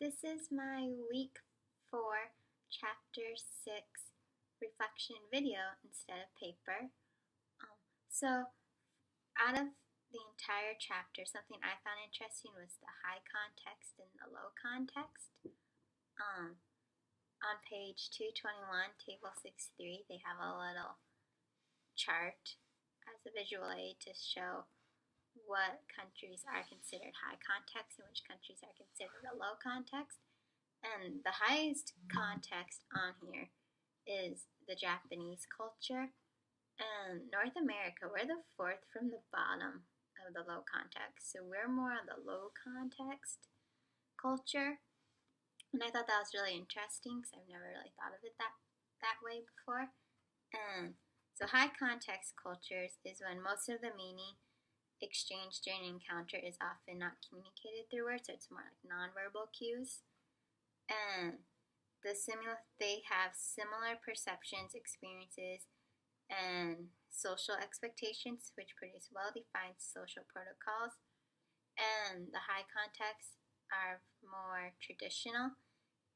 This is my week 4, chapter 6 reflection video instead of paper. So, out of the entire chapter, something I found interesting was the high context and the low context. On page 221, table 6.3, they have a little chart as a visual aid to show what countries are considered high context and which countries are considered a low context. And the highest context on here is the Japanese culture. And North America, we're the fourth from the bottom of the low context. So we're more on the low context culture. And I thought that was really interesting because I've never really thought of it that way before. And so high context cultures is when most of the meaning exchanged during an encounter is often not communicated through words, so it's more like nonverbal cues. And they have similar perceptions, experiences, and social expectations, which produce well-defined social protocols. And the high contexts are more traditional.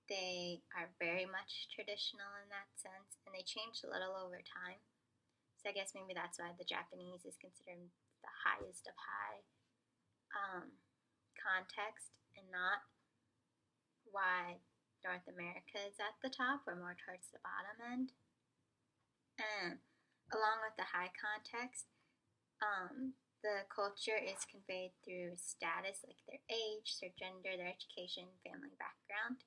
They are very much traditional in that sense, and they change a little over time. So I guess maybe that's why the Japanese is considered the highest of high context, and not why North America is at the top or more towards the bottom end. And along with the high context, the culture is conveyed through status, like their age, their gender, their education, family background.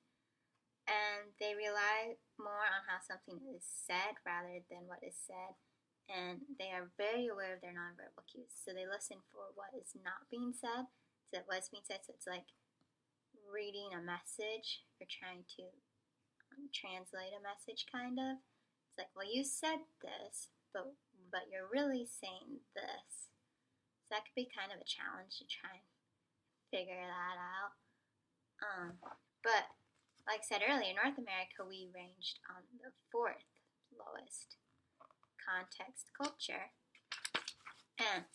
And they rely more on how something is said rather than what is said. And they are very aware of their nonverbal cues. So they listen for what is not being said to what is being said. So it's like reading a message or trying to translate a message, kind of. It's like, well, you said this, but you're really saying this. So that could be kind of a challenge to try and figure that out. But like I said earlier, North America, we ranged on the fourth lowest context culture. And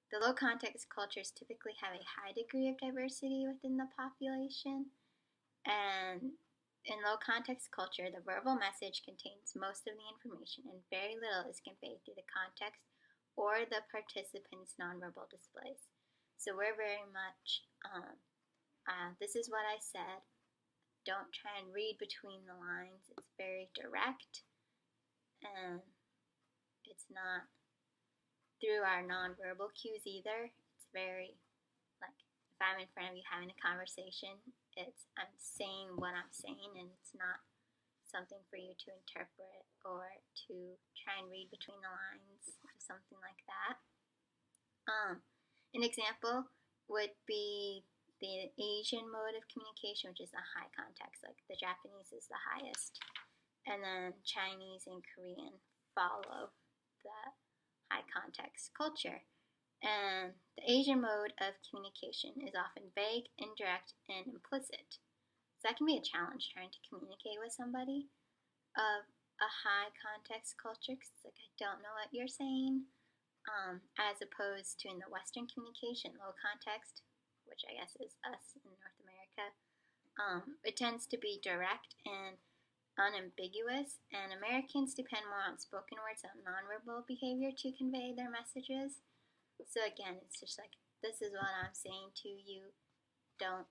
the low context cultures typically have a high degree of diversity within the population. And in low context culture, the verbal message contains most of the information and very little is conveyed through the context or the participants' nonverbal displays. So we're very much, this is what I said. Don't try and read between the lines. It's very direct, and it's not through our nonverbal cues either. It's very, like, if I'm in front of you having a conversation, I'm saying what I'm saying, and it's not something for you to interpret or to try and read between the lines or something like that. An example would be the Asian mode of communication, which is a high context, like the Japanese is the highest, and then Chinese and Korean follow the high context culture. And the Asian mode of communication is often vague, indirect, and implicit. So that can be a challenge trying to communicate with somebody of a high context culture, because it's like, I don't know what you're saying. As opposed to in the Western communication, low context, which I guess is us in North America, it tends to be direct and unambiguous, and Americans depend more on spoken words and nonverbal behavior to convey their messages. So again, it's just like, this is what I'm saying to you. I'm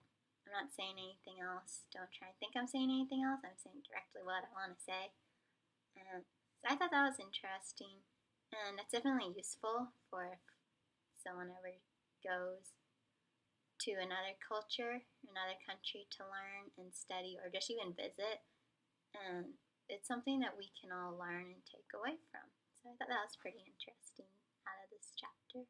not saying anything else. Don't try and think I'm saying anything else. I'm saying directly what I want to say. And so I thought that was interesting. And that's definitely useful for if someone ever goes to another culture, another country to learn and study or just even visit. And it's something that we can all learn and take away from. So I thought that was pretty interesting out of this chapter.